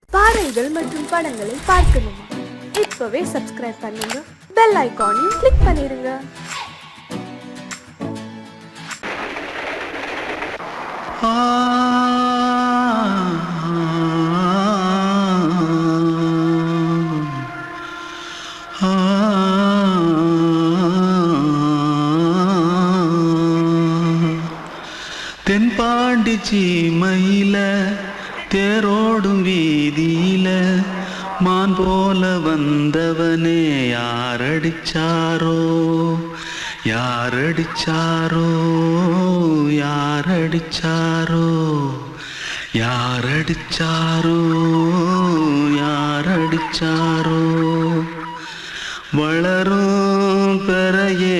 பாடல்கள் மற்றும் படங்களை பார்க்கணுமா? இப்பவே சப்ஸ்கிரைப் பண்ணுங்க, பெல் ஐகானையும் கிளிக் பண்ணிருங்க. தென்பாண்டி சீமையில தேரோடும் வீதியில மான் போல வந்தவனே யாரடிச்சாரோ யாரடிச்சாரோ யாரடிச்சாரோ யாரடிச்சாரோ யாரடிச்சாரோ வளரும் பெறையே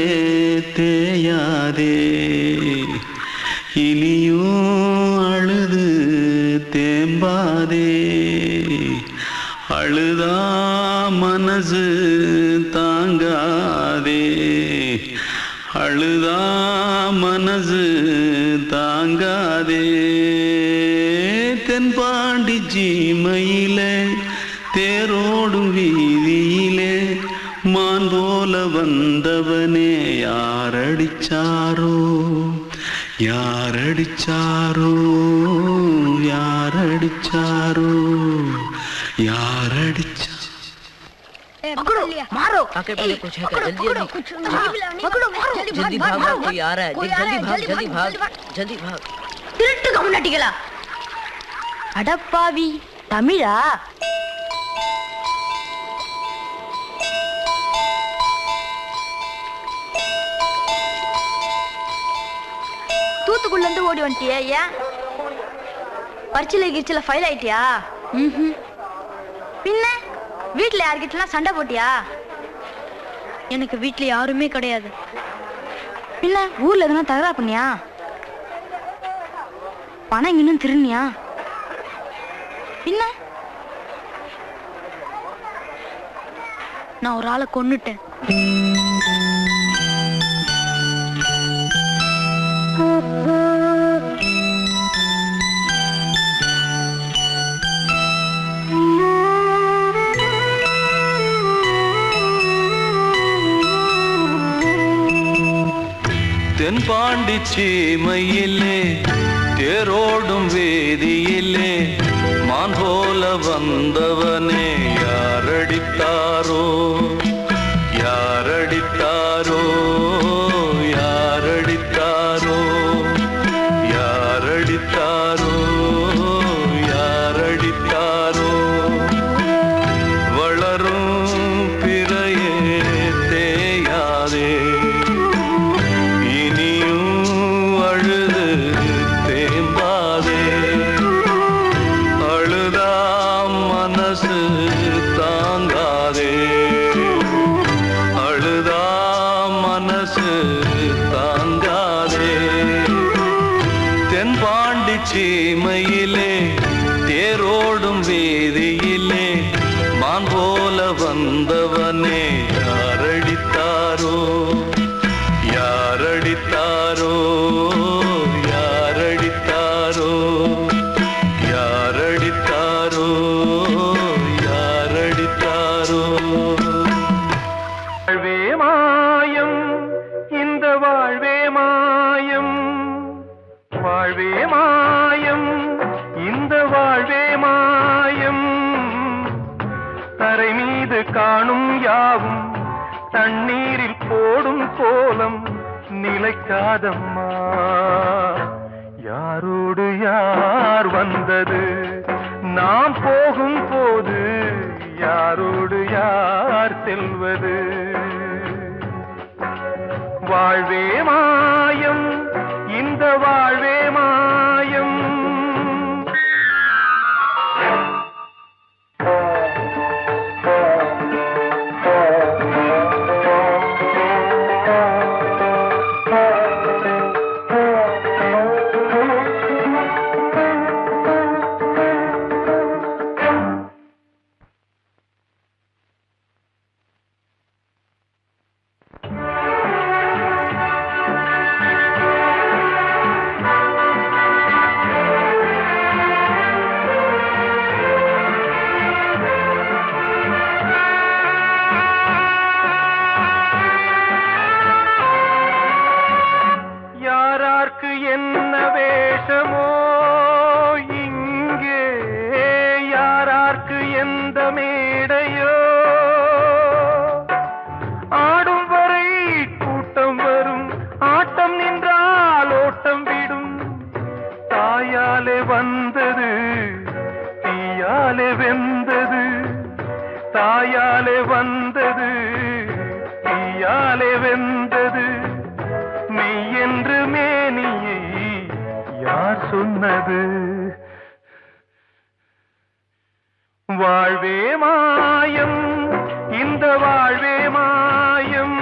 தேயாதே இனியும் அழுது தேம்பாதே அழுதா மனசு தாங்காதே அழுதா மனசு தாங்காதே தென்பாண்டி சீமையிலே தேரோடும் வீதியிலே மான் போல வந்தவனே யாரடிச்சாரோ யாரடிச்சாரோ யாரடிச்சாரோ यारडिचा पकड़ो मारो आके पहले कुछ है क्या जल्दी पकड़ो मारो जल्दी भाग भाग कोई आ रहा है जल्दी भाग திருட்டு கம்முனட்டிகளா அடப்பாவி தமிழா தூத்துக்குள்ள இருந்து ஓடி வந்துட்டியா? ஏன் பரிச்சையில கிரிச்சில ஃபைல் ஆயிட்டியா? பின்ன வீட்டுல யார்கிட்டலாம் சண்டை போட்டியா? எனக்கு வீட்டுல யாருமே கிடையாது. பின்ன ஊர்ல எதுனா தகராறு பண்ணியா? பணம் இன்னும் திருநியா? பின்ன நான் ஒரு ஆளை கொன்னுட்டேன். தென்பாண்டி சீமையிலே தேரோடும் வேதியிலே மான் போல வந்தவனே யாரடித்தாரோ யாரடித்தாரோ யாரடித்தாரோ யாரடித்தாரோ யாரடித்தாரோ வளரும் பிறையே தேயாதே தென்பாண்டி சீமையிலே தேரோடும் வேதியிலே மான் போல வந்தவனே யாரடித்தாரோ யாரடித்தாரோ யாரடித்தாரோ யாரடித்தாரோ யாரடித்தாரோ வாழ்வே மாயம் இந்த வாழ்வே மாயம் வாழ்வே மாயம் இந்த வாழ்வே மாயம் தரை மீது காணும் யாவும் தண்ணீரில் போடும் கோலம் நிலைக்காதம்மா யாரோடு யார் வந்தது நாம் போகும் போது யாரோடு யார் செல்வது வாழ்வே மாயம் இந்த வாழ்வே மாயம் தீயாலே வெந்தது, தாயாலே வந்தது, தீயாலே வெந்தது, மெய் என்று மேனியை யார் சொன்னது? வாழ்வே மாயம், இந்த வாழ்வே மாயம்.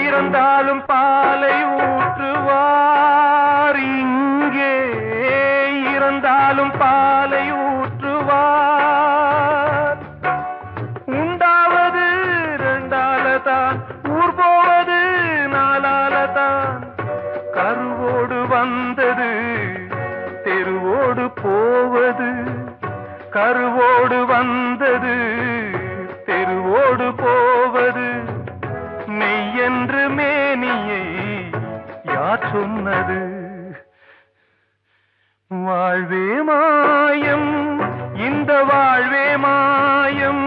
இறந்தாலும் பாலை ஊற்றுவார் இங்கே, இறந்தாலும் பாலை ஊற்றுவார். உண்டாவது ரெண்டாலதான், ஊர் போவது நாலாலதான். கருவோடு வந்தது தெருவோடு போவது, கருவோடு வந்தது தெருவோடு போவது, மெய் என்று மேனியை யார் சொன்னது? வாழ்வே மாயம், இந்த வாழ்வே மாயம்.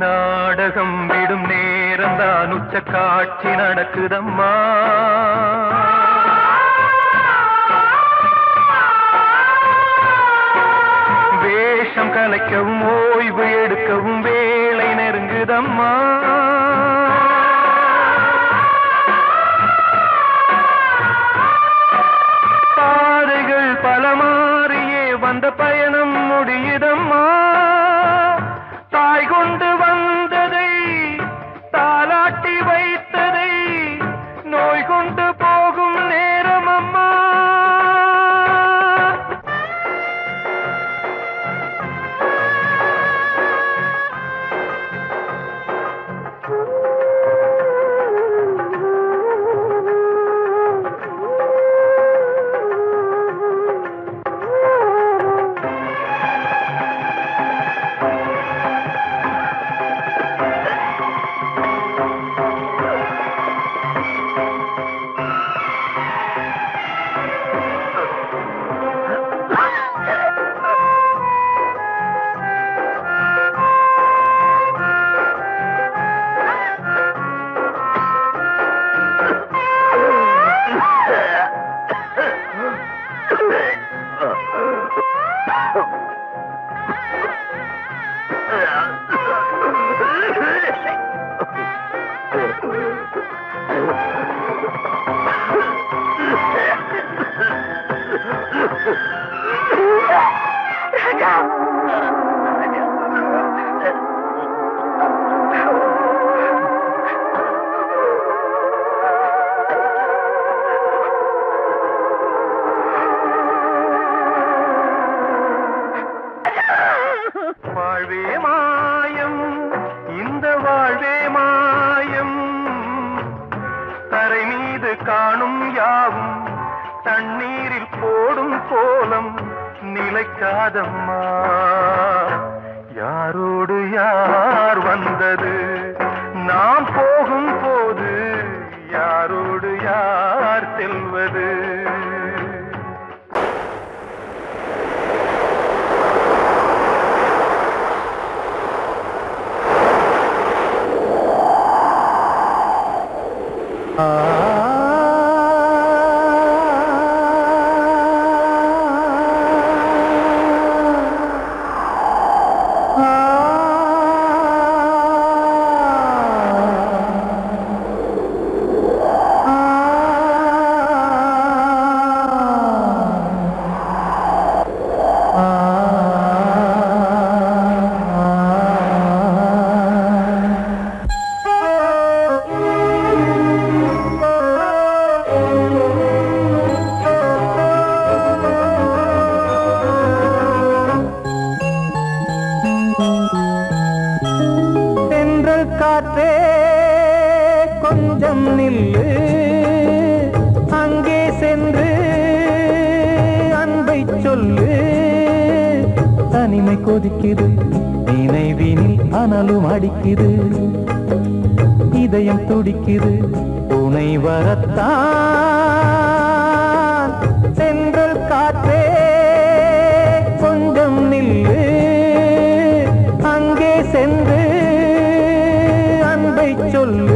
நாடகம் விடும் நேரம்தான் உச்ச காட்சி நடக்குதம்மா. வேஷம் கலைக்கவும் ஓய்வு எடுக்கவும் வேளை நெருங்குதம்மா. பாதைகள் பல மாறியே வந்த பயணம் முடியுதம்மா. தாய் கொண்டு வந்ததை தாலாட்டி வைத்ததை நோய் கொண்டு போகும் நேரம் அம்மா. வாழ்வே மாயம், இந்த வாழ்வே மாயம். தரை மீது காணும் யாவும் தண்ணீரில் போடும் கோலம் நிலைக்காதம்மா. யாரோடு யார் வந்தது நாம் போகும் போது, யாரோடு யார் செல்வது? தென்றல் காற்றே கொஞ்சம் நில்லு, அங்கே சென்று அன்பை சொல்லு. தனிமை கொதிக்குது, நினைவினில் அனலும் அடிக்குது, இதயம் துடிக்குது துணை வரத்தான். தென்றல் காற்றே கொஞ்சம் நில்லு, அங்கே சென்று அன்பை சொல்லு.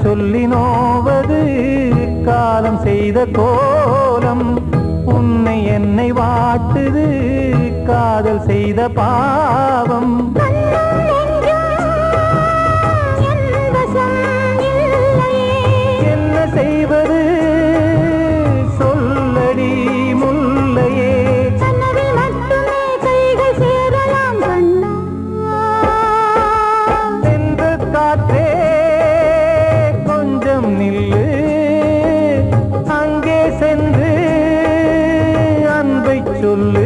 சொல்லி நோவது காலம் செய்த கோலம், உன்னை என்னை வாட்டுது காதல் செய்த பாவம். என்ன செய்வது சொல்லடி முல்லையே, சென்று காற்றே நில்லு, அங்கே சென்று அன்பை சொல்லு.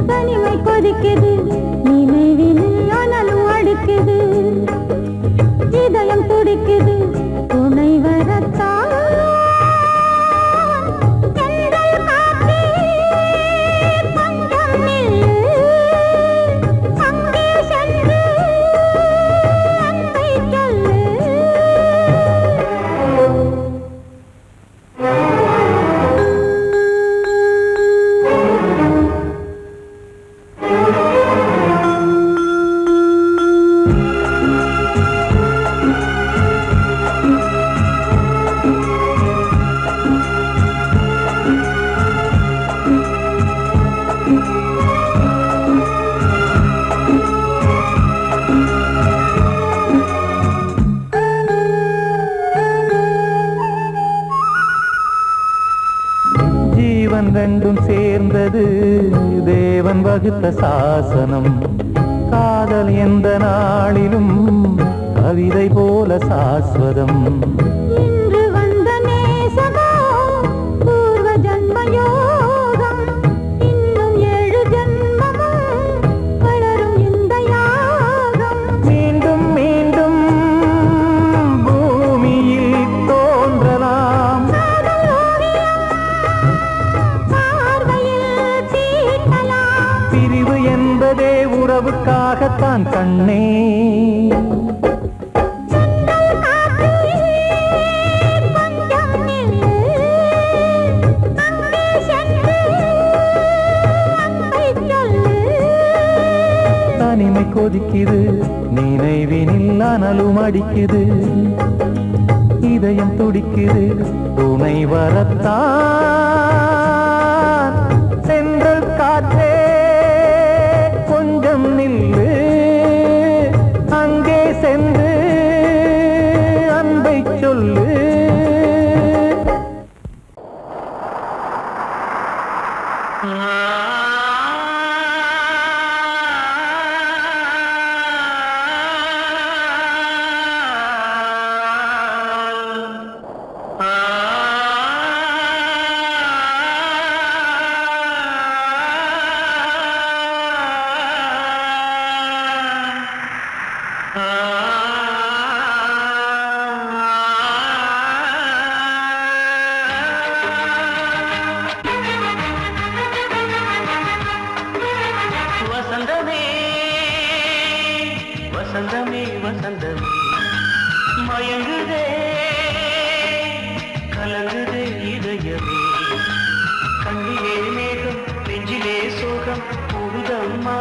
தனிமை கொதிக்குது, நினைவினில் அனலும் அடிக்குது, இதயம் துடிக்குது துணை வரத்தான். தென்றல் காற்றே கொஞ்சம் நில்லு, அங்கே சென்று அன்பை சொல்லு. ஜீவன் ரெண்டும் சேர்ந்தது தேவன் வகுத்த சாசனம், காதல் எந்த நாளிலும் கவிதை போல சாஸ்வதம். இன்று வந்த நேசமோ பூர்வ ஜன்ம யோகம், இன்னும் 7 ஜன்மமும் வளரும் இந்த யாகம். மீண்டும் மீண்டும் பூமியில் தோன்றலாம், பிரிவு என்பதே உறவுக்காகத்தான் கண்ணே. தனிமை கொதிக்குது, நினைவினில் அனலும் அடிக்குது, இதயம் துடிக்குது துணை வரத்தான். சென்றல் காற்றே கொஞ்சம் நில்லு, அங்கே சென்று அன்பை சொல்லு. வசந்தமே வசந்தமே வசந்தமே மயங்குதே கலங்குதே இதயமே, கண்ணிலே மேகம் நெஞ்சிலே சோகம் கூடுதம்மா,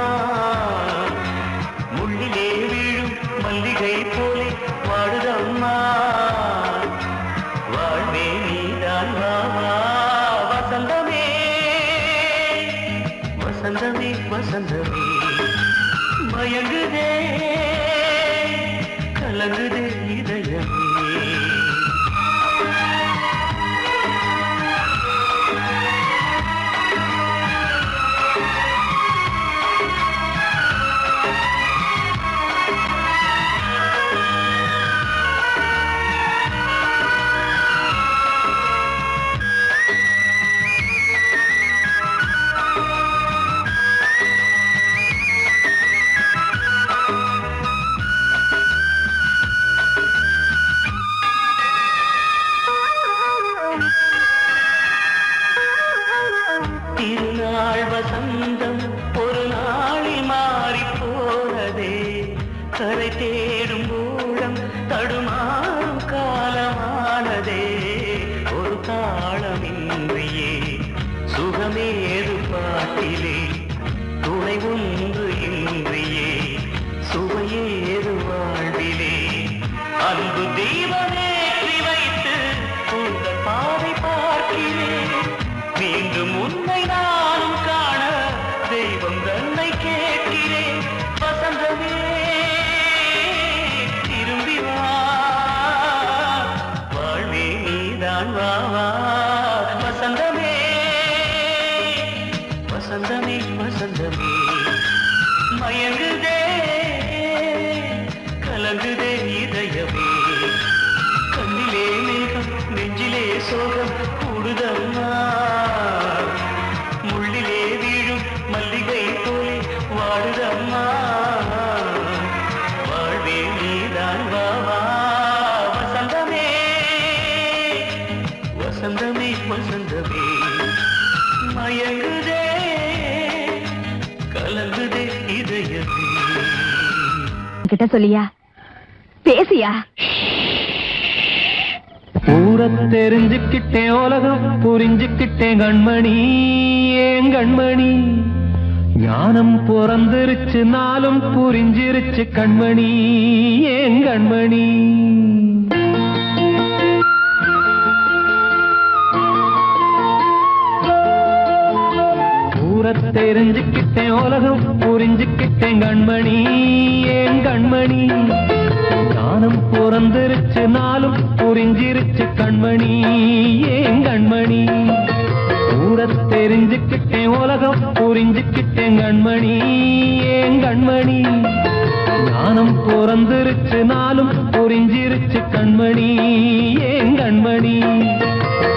முள்ளிலே வீழும் மல்லிகை போலே வாடுதம்மா, வாழ்வே நீதான் வாவா. வசந்தமே மயங்குதே கலங்குதே இதயமே திருநாள் வசந்தம் ஒரு நாளில் மாறி போனதே கரை தேடும் ஊழம் தடுமாறும் காலமானதே ஒரு தாளமின்றியே சுகமேது பாட்டிலே துணை ஒன்று இன்றியே சுவையேது வாழ்விலே அன்பு தீபமேற்றி வைத்து உங்கள் பாதை பார்க்கிறேன் மீண்டும் உன்னை நானும் காண தெய்வம் தன்னை கேட்கிறேன் வசந்தமே திரும்பி வா வாழ்வே நீதான் வா வா வசந்தமே வசந்தமே வசந்தமே மயங்குதே கலங்குதே இதயமே கண்ணிலே மேகம் நெஞ்சிலே சோகம் கூடுதம்மா முள்ளிலே வீழும் மல்லிகை போலே வாடுதம்மா வாழ்வே நீதான் வா வா வசந்தமே வசந்தமே வசந்தமே மயங்குதே கலங்குதே இதயமே கிட்ட சொல்லியா பேசியா ஊரை தெரிஞ்சுக்கிட்டேன் உலகம் புரிஞ்சுக்கிட்டேன் கண்மணி ஏன் கண்மணி ஞானம் பிறந்திருச்சு நாளும் புரிஞ்சிருச்சு கண்மணி ஏன் கண்மணி ஊரை தெரிஞ்சுக்கிட்டேன் உலகம் புரிஞ்சுக்கிட்டேன் கண்மணி ஏன் கண்மணி ஞானம் பிறந்திருச்சு நாளும் புரிஞ்சிருச்சு கண்மணி ஏன் கண்மணி ஊரை தெரிஞ்சுக்கிட்டேன் உலகம் புரிஞ்சுக்கிட்டேன் கண்மணி ஏன் கண்மணி ஞானம் பிறந்திருச்சு நாளும் புரிஞ்சிருச்சு கண்மணி ஏன் கண்மணி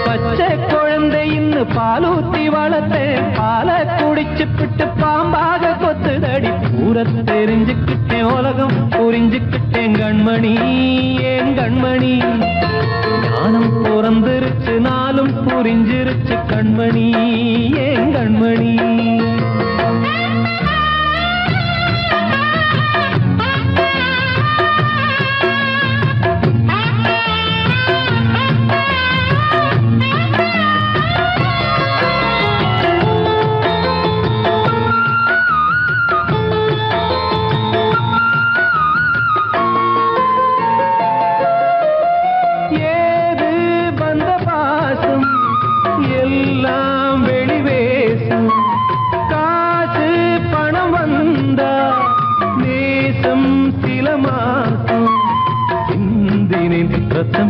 பச்சை குழந்தை இன்னும் பாலூத்தி வளர்த்தேன் பாலை குடிச்சு பிட்டு பாம்பாக கொத்துதடி ஊரை தெரிஞ்சுக்கிட்டேன் உலகம் புரிஞ்சுக்கிட்டேன் கண்மணி ஏன் கண்மணி ஞானம் பிறந்திருச்சு நாளும் புரிஞ்சிருச்சு கண்மணி ஏன் கண்மணி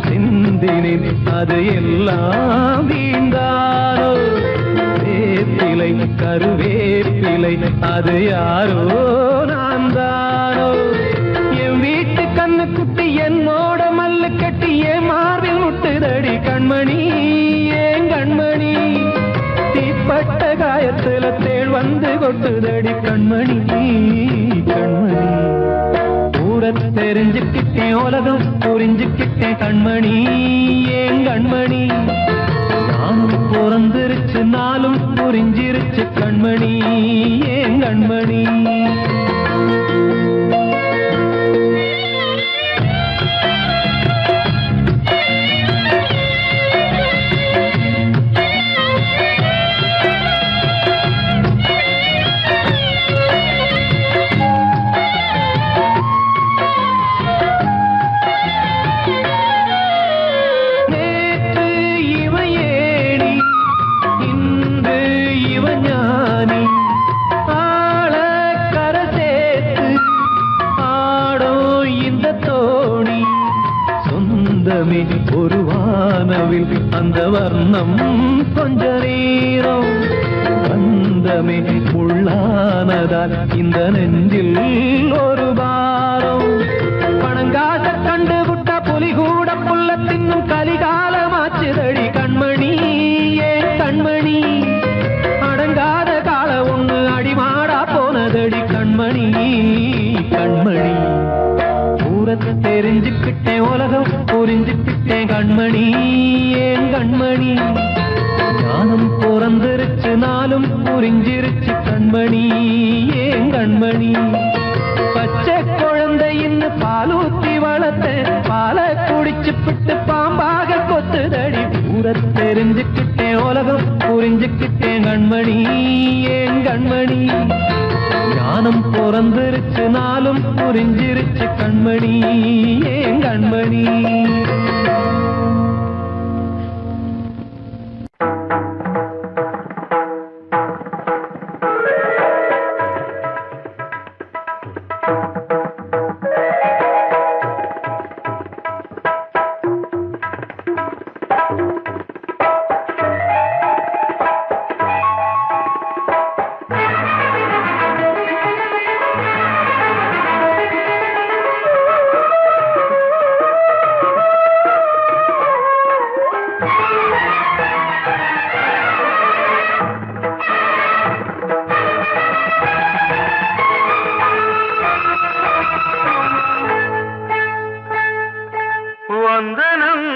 சிந்தினேன் அது எல்லாம் வீண்டாரோ வேப்பிலை கருவேப்பிலை அது யாரோ நான் தானோ என் வீட்டு கண்ணு குட்டி என்னோட மல்லு கட்டி என் மார்பில் முட்டுதடி கண்மணி ஏன் கண்மணி தீப்பட்ட காயத்துல தேள் வந்து கொட்டுதடி கண்மணி கண்மணி ஊரை தெரிஞ்சுக்கிட்டேன் உலகம் புரிஞ்சுக்கிட்டேன் கண்மணி ஏன் கண்மணி நானும் பிறந்திருச்சு நாளும் புரிஞ்சிருச்சு கண்மணி ஏன் கண்மணி ஆள வர்ணம் கொஞ்ச நேரம் பந்தமே உள்ளானதால் இந்த நெஞ்சில் ஒரு பாரம் பணங்காச கண்டு விட்ட புலி கூட புல்ல தின்னும் கலிகாலமாச்சுதடி கண்மணி ஏன் கண்மணி அடங்காத கால ஒண்ணு அடிமாடா போனதடி கண்மணி கண்மணி ஊரத்தை தெரிஞ்சுக்கிட்டேன் உலகம் புரிஞ்சுக்கிட்டேன் கண்மணி ஏன் கண்மணி ஞானம் பிறந்திருச்சு நாளும் புரிஞ்சிருச்சு கண்மணி ஏன் கண்மணி பச்சை குழந்தையின்னு பாலூத்தி வளர்த்தேன் பாலை குடிச்சுப்பிட்டு பாம்பாக கொத்துதடி ஊரத்தை தெரிஞ்சுக்கிட்டேன் உலகம் புரிஞ்சுக்கிட்டேன் கண்மணி ஏன் கண்மணி ஞானம் பிறந்திருச்சு நாளும் புரிஞ்சிருச்சு கண்மணி ஏன் கண்மணி வந்தனம்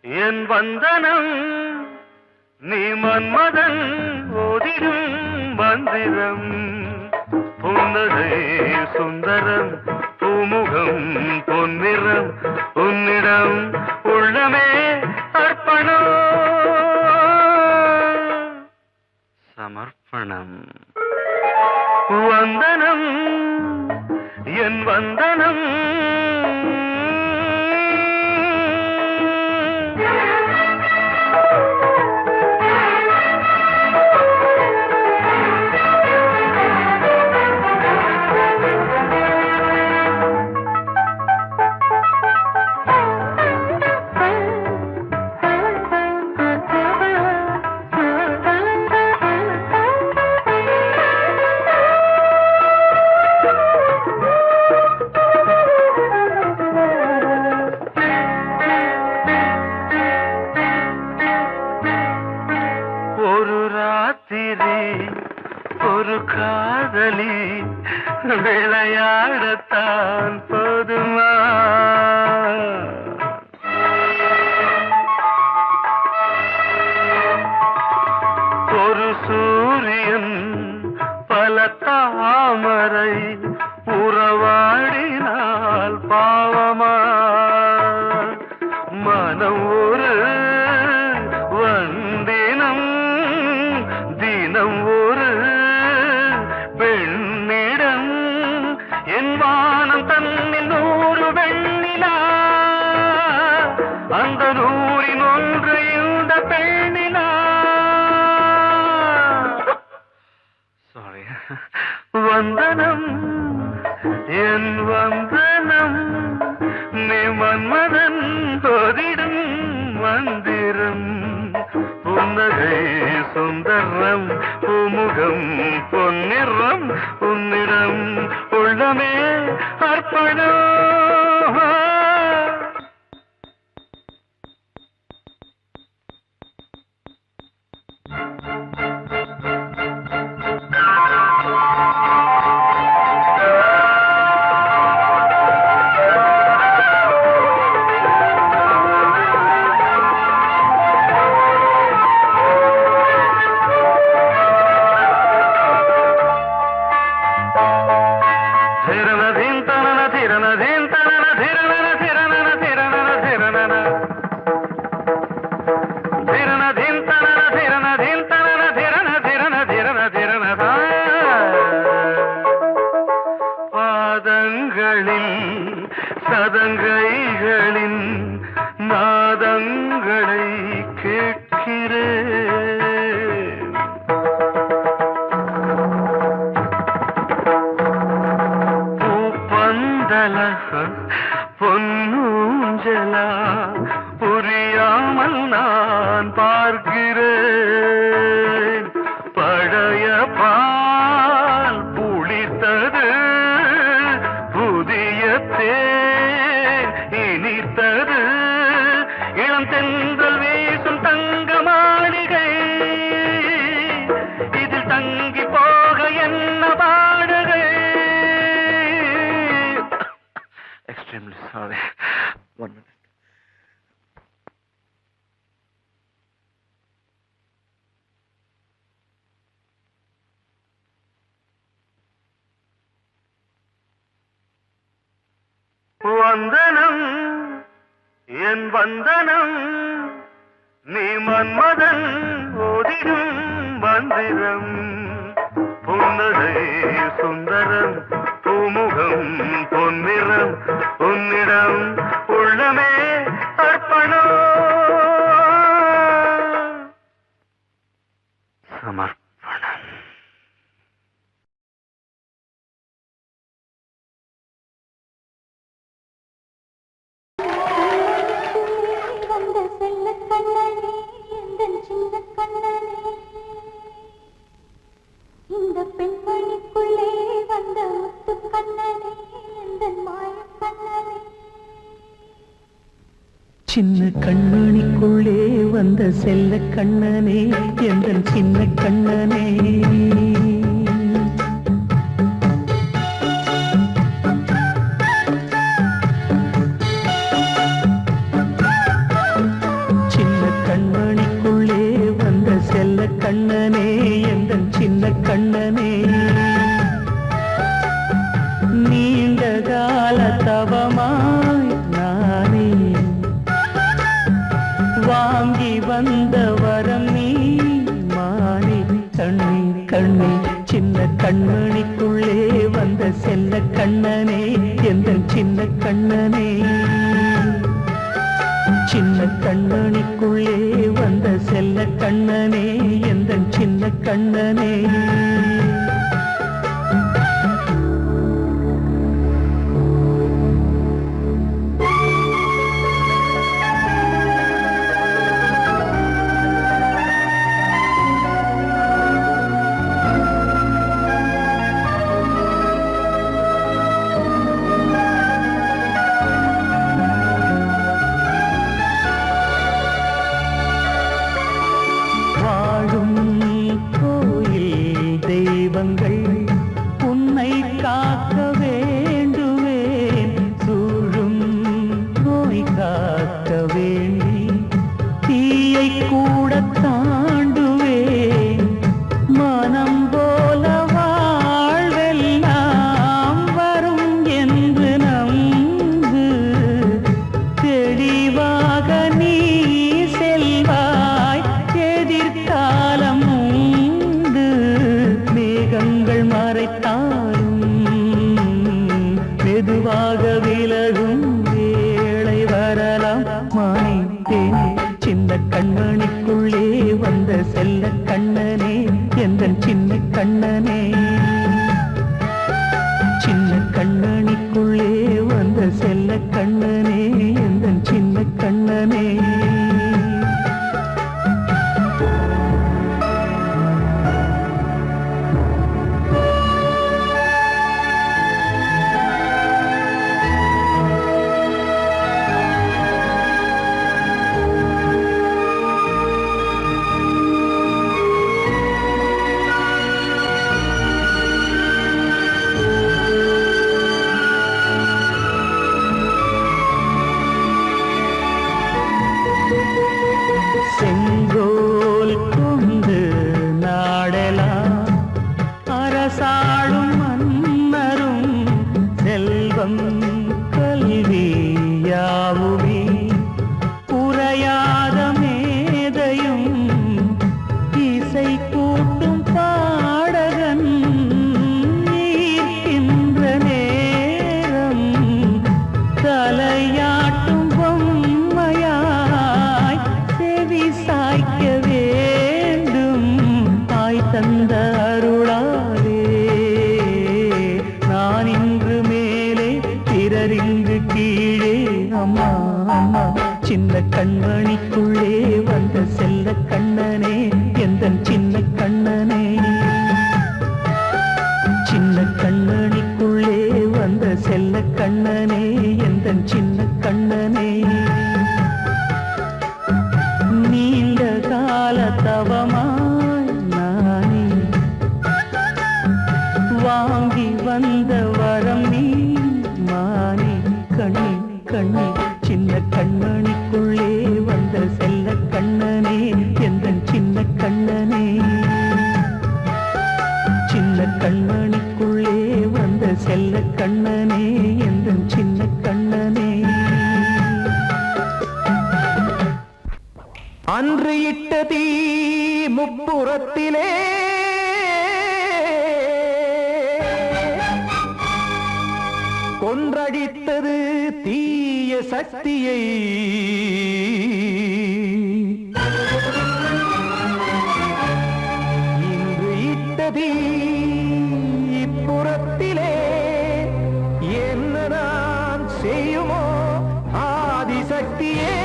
என் வந்தனம் நீ மன்மதன் ஓதிடும் மந்திரம் புன்னகை சுந்தரம் பூமுகம் பொன்னிறம் உன்னிடம் உள்ளமே அர்ப்பணம் சமர்ப்பணம் வந்தனம் என் வந்தனம் ஒரு காதலி விளையாடத்தான் போதுமா ஒரு சூரியன் பல தாமரை உறவாடினால் பாவமா மனம் ஒரு வந்தினம் தினம் ஒரு பெண்ணிடம் என் வானம் தன்னில் 100 வெண்ணிலா அந்த 100 ஒன்று இந்த பெண்ணிலா சாரி வந்தனம் என் வந்தனம் நீ மன்மதன் ஓதிடும் மந்திரம் புன்னகை சுந்தரம் பூமுகம் பொன்னிறம் உன்னிடம் உள்ளமே அர்ப்பணம் சதங்கைகளின் நாதங்களை கேட்கிறேன் பூப்பந்தல பொன்னூஞ்சலா புரியாமல் நான் நான் பார்க்கிறேன். பழைய பால் புளித்தது, புதிய தேன் இனித்தது, இளம் தென்றல் வீசும் தங்க மாளிகை, இதில் தங்கி போக என்ன பாடுகை. Extremely sorry. 1 minute. வந்தனம் என் வந்தனம், நீ மன்மதன் ஓதிடும் மந்திரம். புன்னகை சுந்தரம், பூமுகம் பொன்னிறம், உன்னிடம் உள்ளமே அர்ப்பணம் சமர்ப்பணம். வந்த செல்ல கண்ணனே, எந்தன் சின்ன கண்ணனே, இந்த பெண்மணிக்குள்ளே வந்த முத்து கண்ணனே, எந்தன் மாய கண்ணனே. சின்ன கண்மணிக்குள்ளே வந்த செல்ல கண்ணனே, எந்தன் சின்ன கண்ணனே. சின்ன கண்மணிக்குள்ளே வந்த செல்ல கண்ணனே, எந்தன் சின்ன கண்ணனே. நீண்ட கால தவமாய் நானே வாங்கி வந்த வரம் நீ மானே. கண்ணே கண்ணே, சின்ன கண்மணிக்குள்ளே வந்த செல்ல கண்ணனே, எந்தன் சின்ன கண்ணனே. சின்ன கண்மணிக்குள்ளே வந்த செல்ல கண்ணனே, எந்தன் சின்ன கண்ணனே. வாழும் கோயில் தெய்வங்கள் உன்னை காக்க வேண்டுவேன். சூழும் நோய் காக்க வேண்டி தீயை கூட தாண்டுவேன். மனம் போல வாழ்வெல்லாம் வரும் என்று நம்பு. தெளிவாக நீ செல்வாய், எதிர்காலம் உண்டு. மேகங்கள் மறைத்தாலும் மெதுவாக விலகும் வேளை வரலாம். மானே தேனே, சின்ன கண்மணிக்குள்ளே வந்த செல்ல கண்ணனே, எந்தன் சின்ன கண்ணனே. சின்ன கண்ணனிக்குள்ளே வந்த செல்ல கண்ணனே, எந்தன் சின்ன கண்ணனே. செங்கோல் கொண்டு நாடலாம் அரசாளும் மன்னரும், செல்வம் கல்வி யாவுமே உரையாத மேதையும், இசை கூட்டும் பாடகன் ஈர்க்கின்ற நேரம், தலையாட்டும் பொம்மையாய் செவி சாய்க்க வேண்டும். தாய் தந்த அருளாலே நான் இன்று மேலே, பிறரிங்கு கீழே. அம்மா அம்மா, சின்ன கண்மணிக்குள்ளே வந்த செல்ல முப்புறத்திலே கொன்றடித்தது தீய சக்தியை இன்று இட்டதி இப்புறத்திலே என்னதான் செய்யுமோ ஆதிசக்தியே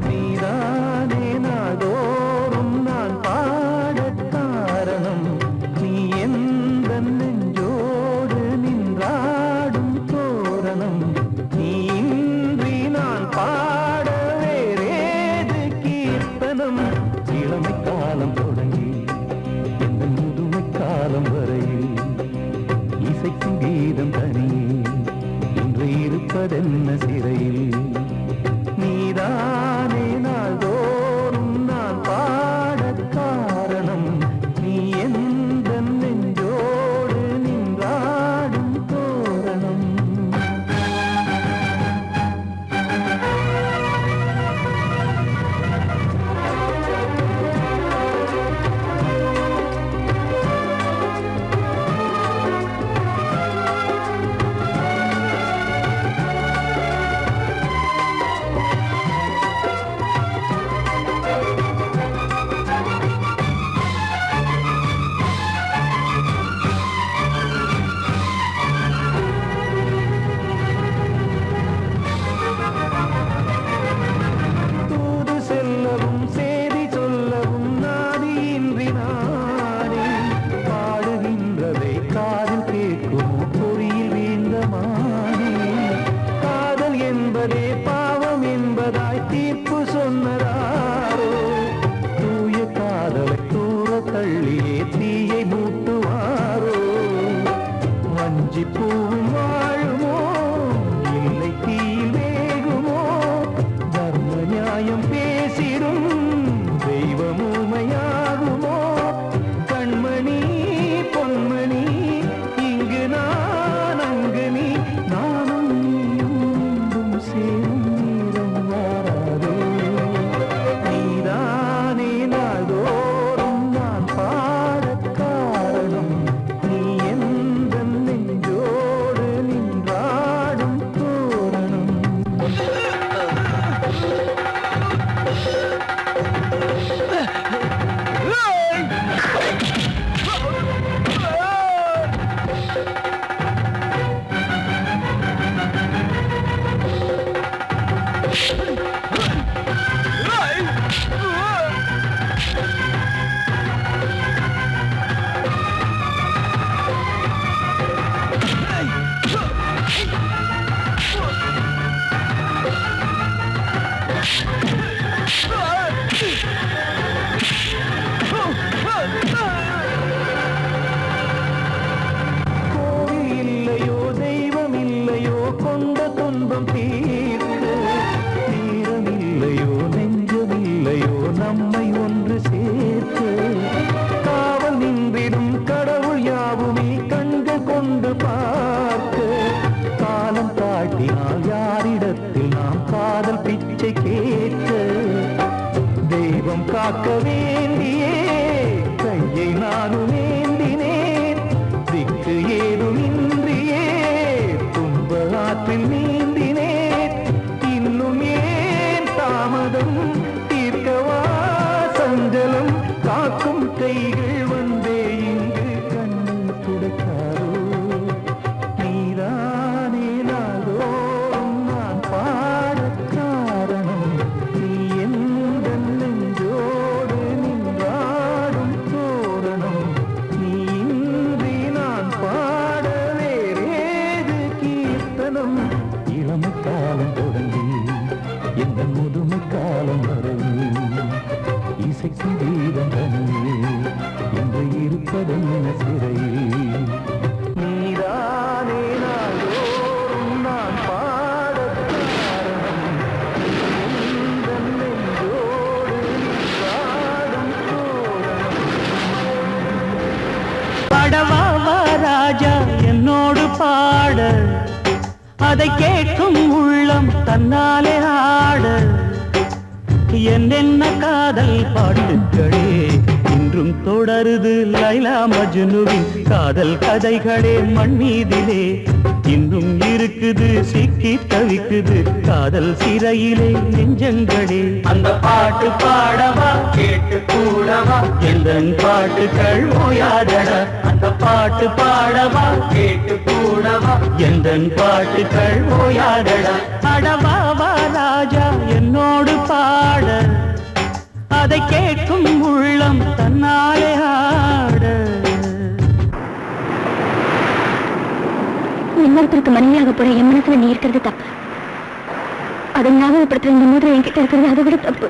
நீதானே நாள்தோறும் நான் பாடக் காரணம் நீ எந்த நெஞ்சோடு நின்றாடும் தோரணம் நீ இன்றி நான் பாட வேறேது கீர்த்தனம் இளமை காலம் தொடங்கி எந்த முதுமை காலம் வரையில் இசைக்கும் கீதம் தனியே இன்று இருப்பதென்ன சிறையில் நீதானே நாள்தோறும் நான் பாடக் காரணம் நீ எந்த நெஞ்சோடு நின்றாடும் தோரணம் தூது செல்லவும் சேதி சொல்லவும் நாதியின்றி நானே பாடுகின்றதை காதில் கேட்கும் பொறியில் வீழ்ந்தமானே காதல் என்பதே பாவம் என்பதாய் தீர்ப்பு சொன்னதாரோ தூய காதலை தூர தள்ளியே தீயை மூட்டுவாரோ வஞ்சி பூவும் வாழுமோ இல்லை தீயில் வேகுமோ தர்ம நியாயம் பேசிடும் தெய்வம் ஊமையாகுமோ கண்மணி பொன்மணி இங்கு நான் அங்கு நீ நானும் நீயும் மீண்டும் சேரும் நேரம் வாராதோ நீதானே நாள்தோறும் நான் பாடக் காரணம் நீ எந்த நெஞ்சோடு நின்றாடும் தோரணம் கோவில் இல்லையோ தெய்வம் இல்லையோ கொண்ட துன்பம் தீர்க்க நேரம் இல்லையோ நெஞ்சம் இல்லையோ நம்மை ஒன்று சேர்க்க காவல் நின்றிடும் கடவுள் யாவுமே கண்கள் கொண்டு பார்க்க காலம் காட்டினால் யாரிடத்தில் நாம் காதல் பிச்சை கேட்க தெய்வம் காக்க வேண்டியே கையை நானும் ஏந்தினேன் திக்கு ஏதுமின்றியே துன்ப ஆற்றில் நீந்தினேன் இன்னும் ஏன் தாமதம் தீர்க்கவா சஞ்சலம் காக்கும் கைகள் வந்தே இங்கு கண்ணீர் துடைக்காரோ நீதானே நாள்தோறும் நான் பாடக் காரணம் நீ எந்த நெஞ்சோடு நின்றாடும் தோரணம் நீ இன்றி நான் பாட வேறேது கீர்த்தனம் இளமை காலம் தொடங்கி எந்த முதுமை காலம் வரையில் இசைக்கும் கீதம் தனியே என்று இருப்பதென்ன சிறையில் நீதானே நாள்தோறும் நான் பாடக் காரணம் எந்த நெஞ்சோடு நின்றாடும் தோரணம் பாடவா ராஜா என்னோடு பாட அதை கேட்கும் உள்ளம் தன்னாலே ஆட என்னென்ன காதல் பாட்டுகளே இன்றும் தொடருது லைலா மஜ்னுவின் காதல் கதைகளே மண் மீதிலே இன்னும் இருக்குது சிக்கி தவிக்குது காதல் சிறையிலே நெஞ்சங்களே அந்த பாட்டு பாடவா கேட்டு கூடவா எந்தன் பாட்டுகள் ஓயாதடா அந்த பாட்டு பாடவா கேட்டு கூடவா எந்தன் பாட்டுகள் ஓயாதடா அடவாவா ராஜா என்னோடு பாட அதை கேட்கும் உள்ளம் தன்னாலே ஆட இன்னொருத்தருக்கு மனைவியாக போற என் மனசுல நீ இருக்கிறது தப்பு அதை ஞாபகப்படுத்துற இந்த மூதிரை என்கிட்ட இருக்கிறது அதை விட தப்பு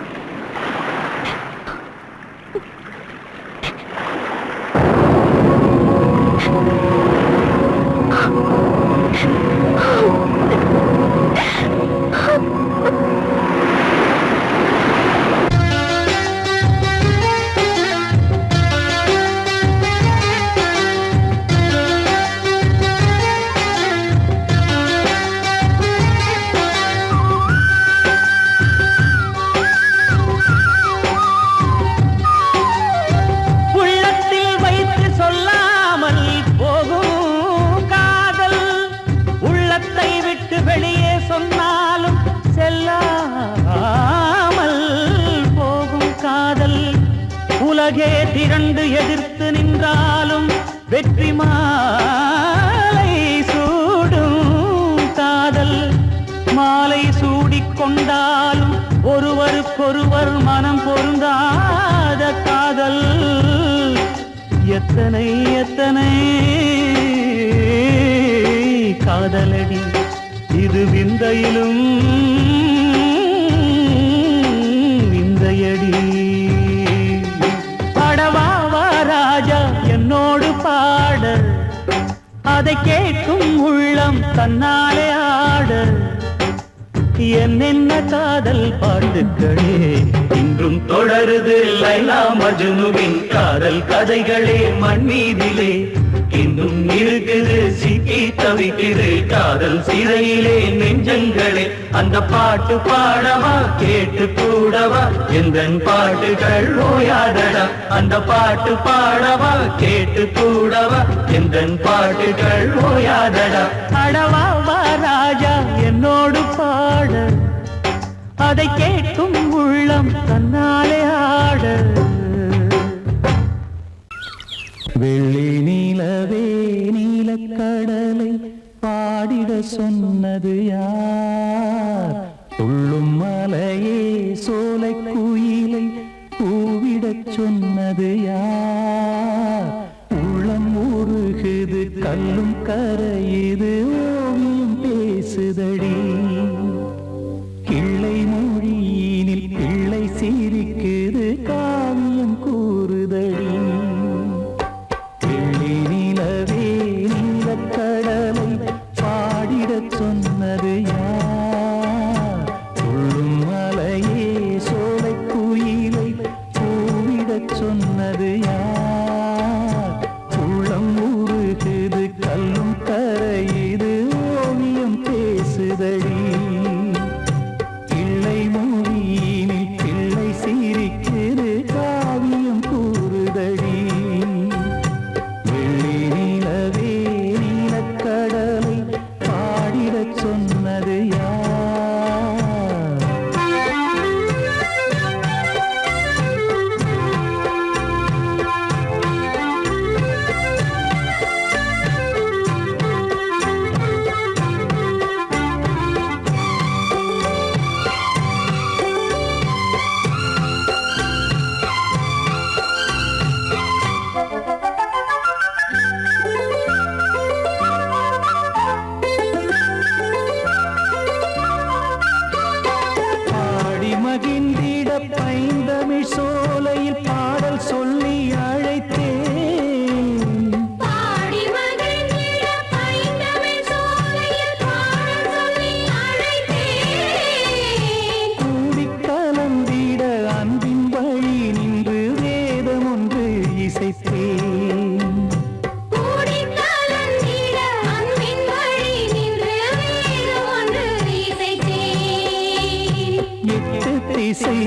உலகே திரண்டு எதிர்த்து நின்றாலும் வெற்றி மாலை சூடும் காதல் மாலை சூடிக்கொண்டாலும் ஒருவருக்கொருவர் மனம் பொருந்தாத காதல் எத்தனை எத்தனை காதலடி இது விந்தையிலும் விந்தையடி ராஜா என்னோடு பாட அதை கேட்கும் உள்ளம் தன்னாலே ஆட என்னென்ன காதல் பாட்டுகளே இன்றும் தொடருது லைலா மஜ்னுவின் காதல் கதைகளே மண் மீதிலே இன்னும் இருக்குது சிக்கி தவிக்குது காதல் சிறையிலே நெஞ்சங்களே அந்த பாட்டு பாடவா கேட்டு கூடவா எந்தன் பாட்டுகள் ஓயாதடா அந்த பாட்டு பாடவா கேட்டு கூடவா எந்தன் பாட்டுகள் ஓயாதடா அடவாவா ராஜா என்னோடு பாட அதை கேட்கும் உள்ளம் தன்னாலே ஆட வெள்ளி நீலவே நீலக்கடலை பாடிட சொன்னது யார் துள்ளும் மலையே சோலை குயிலை பூவிடச் சொன்னது யார் உள்ளம் உருகுது கல்லும் கரையுது ஓவியம் பேசுதடி கிள்ளை மொழியினில் பிள்ளை சிரிக்குது காவியம் கூறுதடி கடலை பாடிடச் சொன்னது யார் துள்ளும் மலையே சோலை குயிலை பூவிடச் சொன்னது யார் உள்ளம் உருகுது கல்லும் கரையுது ஓவியம் பேசுதடி கிள்ளை மொழியினில் பிள்ளை சிரிக்குது காவியம் கூறுதடி கடலை பாடிடச் சொன்னது மகிழ்ந்திட பைந்தமிழ் சோலையில் பாடல் சொல்லி அழைத்தேன் பாடி மகிழ்ந்திட பைந்தமிழ் சோலையில் பாடல் சொல்லி அழைத்தேன் கூடி கலந்திட அன்பின் வழி நின்று வேதம் ஒன்று இசைத்தேன் கூடி கலந்திட அன்பின் வழி நின்று வேதம் ஒன்று இசைத்தேன் எட்டு திசை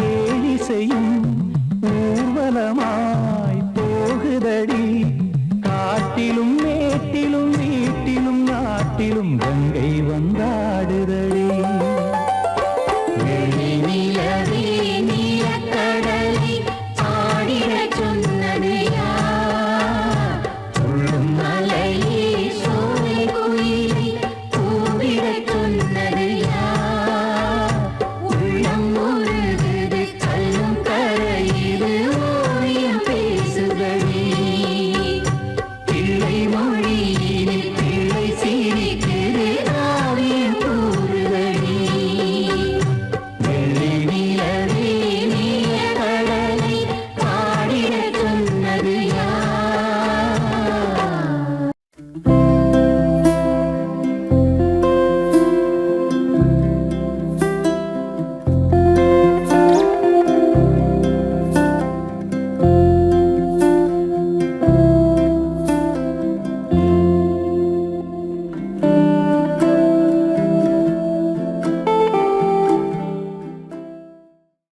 ஏழிசையும் ஊர்வலமா